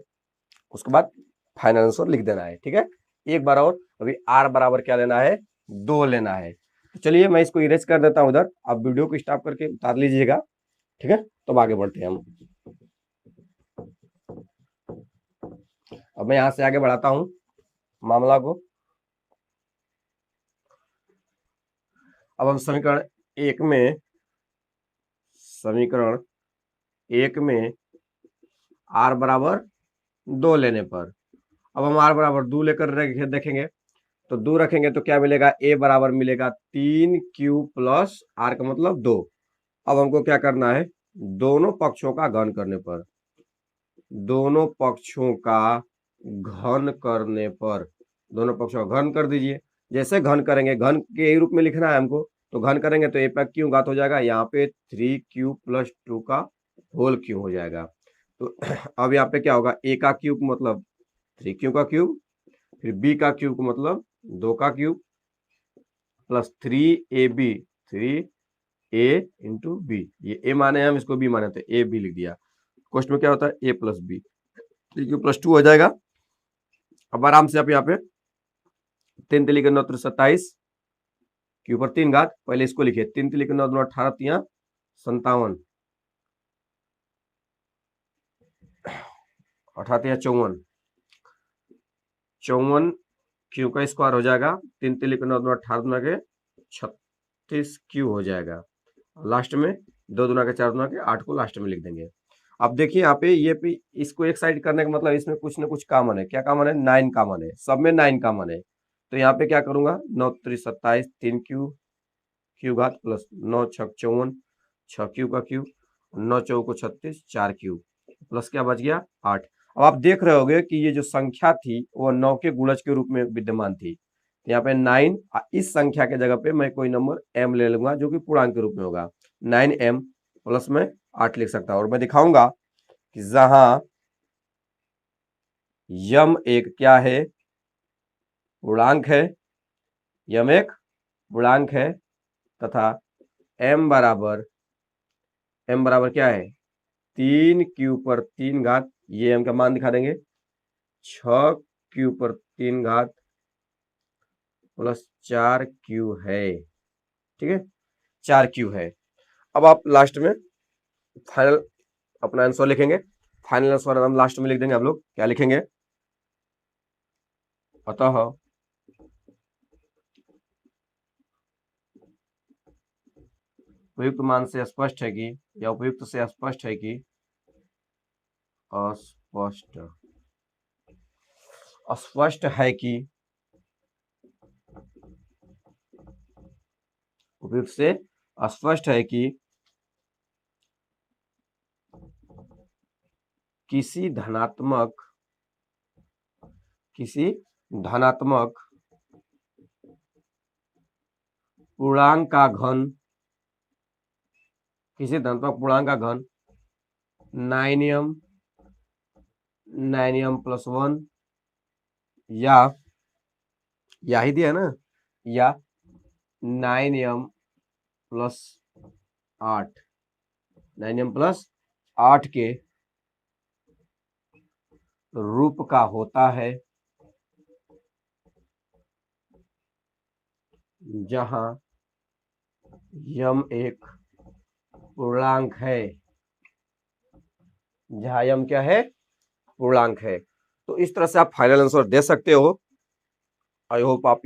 उसके बाद फाइनल आंसर लिख देना है, ठीक है, एक बार और, अभी आर बराबर क्या लेना है 2 लेना है, तो चलिए मैं इसको इरेज कर देता हूं उधर, आप वीडियो को स्टॉप करके उतार लीजिएगा, ठीक है, तो आगे बढ़ते हैं हम। अब मैं यहां से आगे बढ़ाता हूं मामला को, अब हम समीकरण एक में आर बराबर 2 लेने पर, अब हम आर बराबर 2 लेकर देखेंगे, तो 2 रखेंगे तो क्या मिलेगा, ए बराबर मिलेगा 3 क्यू प्लस आर का मतलब 2। अब हमको क्या करना है, दोनों पक्षों का घन करने पर, दोनों पक्षों का घन करने पर, दोनों पक्षों का घन कर दीजिए, जैसे घन करेंगे घन के रूप में लिखना है हमको, तो घन करेंगे तो ए पर क्यू घात हो जाएगा, यहाँ पे 3 क्यू प्लस 2 का होल क्यू हो जाएगा, तो अब यहाँ पे क्या होगा, ए का क्यूब मतलब 3 क्यू का क्यूब, फिर बी का क्यूब मतलब 2 का cube plus 3ab, 3a into B, ये ए माने हम इसको बी माने तो ए बी लिख दिया, क्वेश्चन में क्या होता है ए प्लस बी, 3 क्यू प्लस 2 हो जाएगा। अब आराम से आप यहाँ पे 3 तिली के 9 त्रि 27 क्यू पर 3 घात, पहले इसको लिखिए 3 तिली के 9 2 18 तिया 57, 18 तिया 54, 54 क्यू का स्क्वायर हो जाएगा, 3 तिली के 9 2 18 दुना के 36 क्यू हो जाएगा, लास्ट में 2 दुना के 4 दुना के 8 को लास्ट में लिख देंगे। अब देखिए यहाँ पे ये भी इसको एक साइड करने का मतलब इसमें कुछ ना कुछ कॉमन है, क्या कॉमन है 9 कॉमन है, सब में 9 कॉमन है, तो यहाँ पे क्या करूंगा 9 त्रि 27, 3 क्यू घात प्लस 9 छक 54, 6 क्यू का क्यू, 9 चौको 36, 4 क्यू प्लस क्या बच गया 8। अब आप देख रहे होगे कि ये जो संख्या थी वो 9 के गुणज के रूप में विद्यमान थी, तो यहाँ पे 9, इस संख्या के जगह पे मैं कोई नंबर m ले लूंगा जो कि पूर्णांक के रूप में होगा, 9m प्लस में 8 लिख सकता हूं, और मैं दिखाऊंगा कि जहां यम एक क्या है पूर्णांक है, यम एक पूर्णांक है तथा m बराबर क्या है 3 क्यू पर 3 घात, ये m का मान दिखा देंगे 6 क्यू पर 3 घात प्लस 4 क्यू है, ठीक है 4 क्यू है। अब आप लास्ट में फाइनल अपना आंसर लिखेंगे, फाइनल आंसर हम लास्ट में लिख देंगे, आप लोग क्या लिखेंगे, अतः उपयुक्त मान से स्पष्ट है कि, या उपयुक्त से स्पष्ट है कि अस्पष्ट, स्पष्ट है कि उपयुक्त से स्पष्ट है कि किसी धनात्मक पूर्णांक का घन 9m+1 या ही दिया ना, या 9m+8 के रूप का होता है, जहां यम एक पूर्णांक है, जहां यम क्या है, पूर्णांक है। तो इस तरह से आप फाइनल आंसर दे सकते हो। आई होप आप